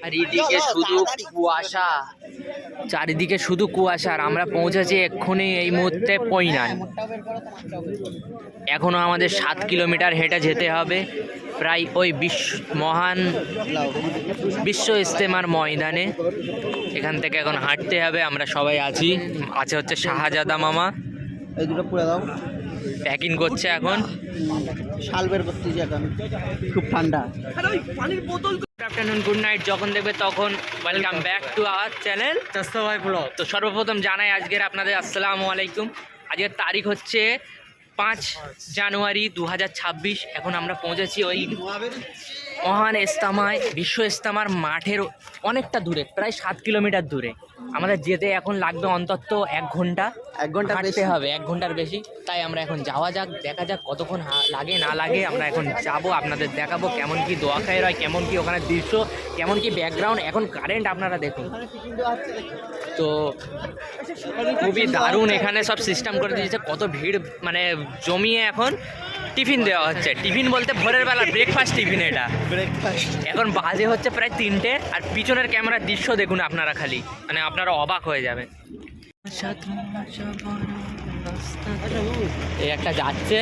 আর এদিকে শুধু কুয়াশা, চারিদিকে শুধু কুয়াশা। আর আমরা পৌঁছেছি এক্ষুনি এই মুহূর্তে পৈনান। এখনো আমাদের 7 কিলোমিটার হেঁটে যেতে হবে প্রায় ওই মহান বিশ্ব ইজতেমার ময়দানে। এখান থেকে এখন হাঁটতে হবে। আমরা সবাই আছি, আছে হচ্ছে শাহজাদা মামা, এই দুটো পুরো দাও, প্যাকিং করছে এখন। শাল বের করতেছি এখন, খুব ঠান্ডা। গুড আফটারনুন, গুড নাইট, যখন দেখবে তখন। Welcome back to our channel চাস্তা ভাই ব্লগ। তো সর্বপ্রথম জানাই আজকের আপনাদের আসসালামু আলাইকুম। আজকের তারিখ হচ্ছে 5 জানুয়ারি 2026। এখন আমরা পৌঁছেছি ওই মহান ইজতেমায়, বিশ্ব ইজতেমার মাঠের অনেকটা দূরে, প্রায় 7 কিলোমিটার দূরে। আমাদের যেতে এখন লাগবে অন্তত 1 ঘন্টা। 1 ঘন্টা হাঁটতে হবে, 1 ঘন্টার বেশি। তাই আমরা এখন যাওয়া যাক, দেখা যাক কতক্ষণ লাগে না লাগে। আমরা এখন যাব, আপনাদের দেখাবো কেমন কি দোয়া খায়ের হয়, কেমন কি ওখানে দৃশ্য, কেমন কি ব্যাকগ্রাউন্ড। এখন কারেন্ট আপনারা দেখুন তো খুবই দারুণ। এখানে সব সিস্টেম করে দিয়েছে, কত ভিড় মানে জমিয়ে এখন টিফিন দেওয়া হচ্ছে। টিফিন বলতে ভোরের বেলা ব্রেকফাস্ট টিফিন। এটা ব্রেকফাস্ট। এখন বাজে হচ্ছে প্রায় 3টে। আর পিছনের ক্যামেরার দৃশ্য দেখুন আপনারা, খালি মানে আপনারা অবাক হয়ে যাবেন। এই একটা যাচ্ছে,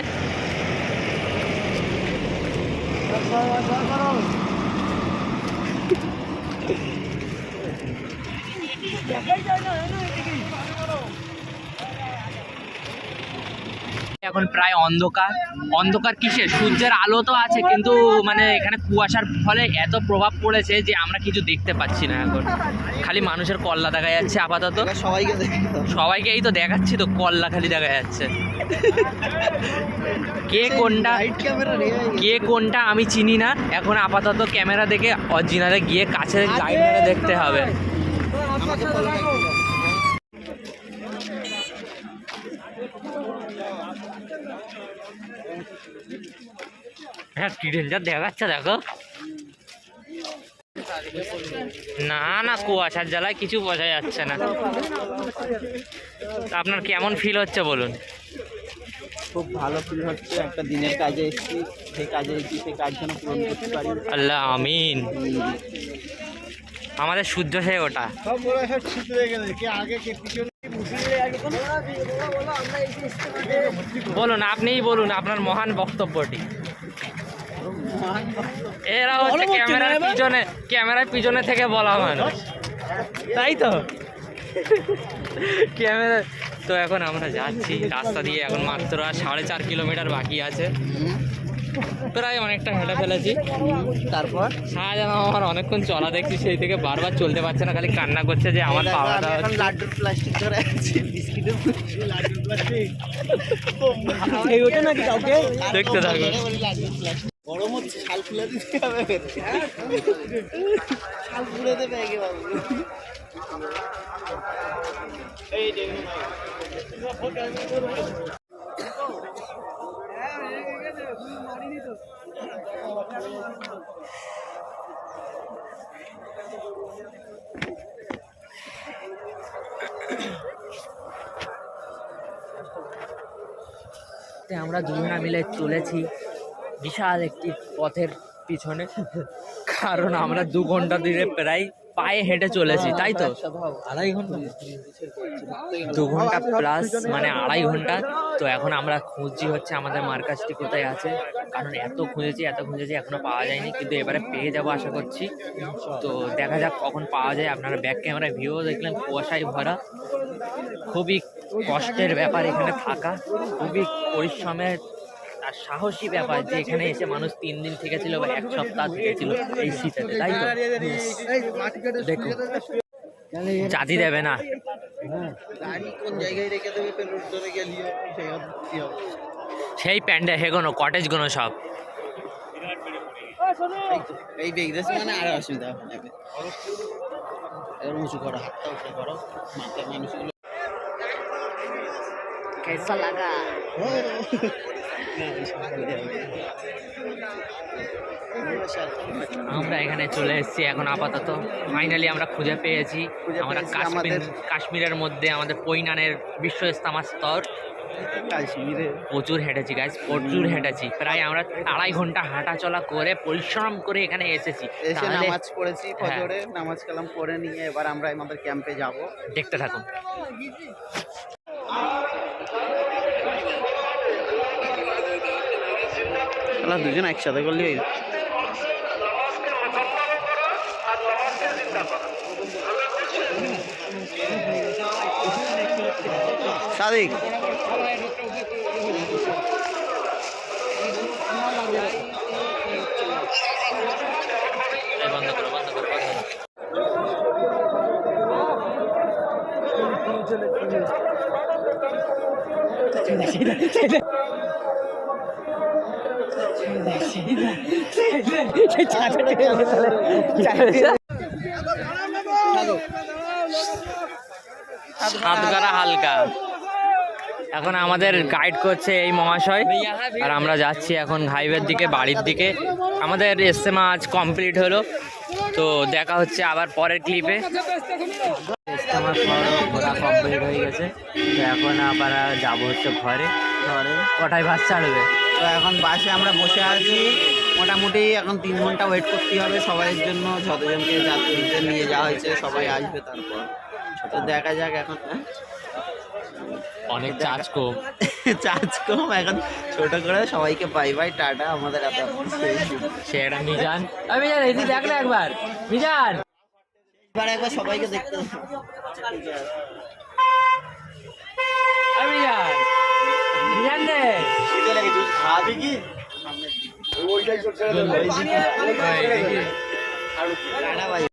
এখন প্রায় অন্ধকার। অন্ধকার কিসের, সূর্যের আলো তো আছে কিন্তু মানে এখানে কুয়াশার ফলে এত প্রভাব পড়েছে যে আমরা কিছু দেখতে পাচ্ছি না। এখন খালি মানুষের কল্লা দেখা যাচ্ছে আপাতত। সবাইকে এই তো দেখাচ্ছি তো, কল্লা খালি দেখা যাচ্ছে। কে কোনটা আমি চিনি না। এখন আপাতত ক্যামেরা দেখে অরিজিনালে গিয়ে কাছে গাইড মেরে দেখতে হবে। হ্যাঁ, কি ডেঞ্জার দেখাচ্ছে দেখো। না না, কুয়াশার জ্বালায় কিছু বোঝা যাচ্ছে না। আপনার কেমন ফিল হচ্ছে বলুন? খুব ভালো ফিল হচ্ছে। একটা দিনের কাজে এসেছি, সেই কাজে এসেছি, সেই কাজ যেন পূরণ করতে পারি। আল্লাহ আমিন। আমাদের সূর্য সে ওটা। বলুন, আপনিই বলুন আপনার মহান বক্তব্যটি। এরা হচ্ছে ক্যামেরার পিছনে থেকে বলা মানুষ, তাই তো। ক্যামেরা তো এখন আমরা যাচ্ছি রাস্তা দিয়ে। এখন মাত্র 4.5 কিলোমিটার বাকি আছে, প্রায় অনেকটা হেঁটে ফেলেছি। তারপর শাহজাহান আমার অনেকক্ষণ চলা দেখছি, সেই থেকে বারবার চলতে পারছে না, খালি কান্না করছে যে আমার পাওয়াটা। লাড্ডুর প্লাস্টিক ধরে আছে, বিস্কিটের লাড্ডুর প্লাস্টিক নাকি কাউকে দেখতে থাকো। গরম হচ্ছে, শাল খুলে দিতে হবে। শাল খুলে দেবে একেবারে। আমরা দুজনা মিলে চলেছি বিশাল একটি পথের পিছনে, কারণ আমরা 2 ঘন্টা ধরে প্রায় পায়ে হেঁটে চলেছি, তাই তো। 2.5 ঘন্টা, 2 ঘন্টা প্লাস মানে 2.5 ঘন্টা। তো এখন আমরা খুঁজছি হচ্ছে আমাদের মার্কাসটি কোথায় আছে, কারণ এত খুঁজেছি এখনো পাওয়া যায়নি, কিন্তু এবারে পেয়ে যাবো আশা করছি। তো দেখা যাক কখন পাওয়া যায়। আপনারা ব্যাক ক্যামেরায় ভিউ দেখলেন, কুয়াশায় ভরা। খুবই কষ্টের ব্যাপার এখানে থাকা, খুবই পরিশ্রমের আর সাহসী ব্যাপার যে এখানে এসে মানুষ 3 দিন থেকেছিল বা 1 সপ্তাহ থেকেছিল এই শীতেতে, তাই তো। দেখুন, জাতি দেবে না। গাড়ি কোন জায়গায় রেখে দেবে, পেট্রোল ধরে গেলিও সেই প্যান্ডে হেগোনো কটেজ গুলো সব এই দেখতেছি, মানে আর অসুবিধা হবে না। এবার উঁচু করো, হাতটা উঁচু করো, মাথায় মানুষগুলো। कैसा लगा? আমরা এখানে চলে এসেছি এখন আপাতত। ফাইনালি আমরা খুঁজে পেয়েছি আমরা কাশ্মীরের মধ্যে আমাদের পৈনানের বিশ্ব ইস্তেমা স্তর। কাশ্মীরে প্রচুর হেঁটেছি গাইস, প্রচুর হেঁটেছি। প্রায় আমরা 2.5 ঘন্টা হাঁটাচলা করে পরিশ্রম করে এখানে এসেছি। এসে তাহলে নামাজ পড়েছি ফজরে, নামাজ কালাম পড়ে নিয়ে এবার আমরা আমাদের ক্যাম্পে যাব। দেখতে থাকুন। দুজন একসাথে করলে সাদিক বন্ধ করো, বন্ধ করো, বন্ধ করো। সাতগারা হালকা। এখন আমাদের গাইড করছে এই মহাশয়, আর আমরা যাচ্ছি এখন হাইওয়ের দিকে, বাড়ির দিকে। আমাদের ইস্তেমা আজ কমপ্লিট হলো, তো দেখা হচ্ছে আবার পরের ক্লিপে। ইস্তেমা ঘোরা কমপ্লিট হয়ে গেছে, তো এখন আবার যাবো হচ্ছে ঘরে। কটায় বাস ছাড়বে? তো এখন বাসে আমরা বসে আছি, মোটামুটি এখন 3 ঘন্টা ওয়েট করতে হবে সবাইয়ের জন্য। যতজনকে যাত্রীদের নিয়ে যাওয়া হয়েছে সবাই আসবে তারপর। তো দেখা যাক এখন। অনেক চার্জ কম, চার্জ কম এখন। ছোট করে সবাইকে বাই বাই, টাটা। আমাদের সে একটা মিজান, মিজান এই দেখ না একবার, মিজান এবার একবার সবাইকে দেখতে মিজান, মিজান রে খাবি কি টাটা ভাই।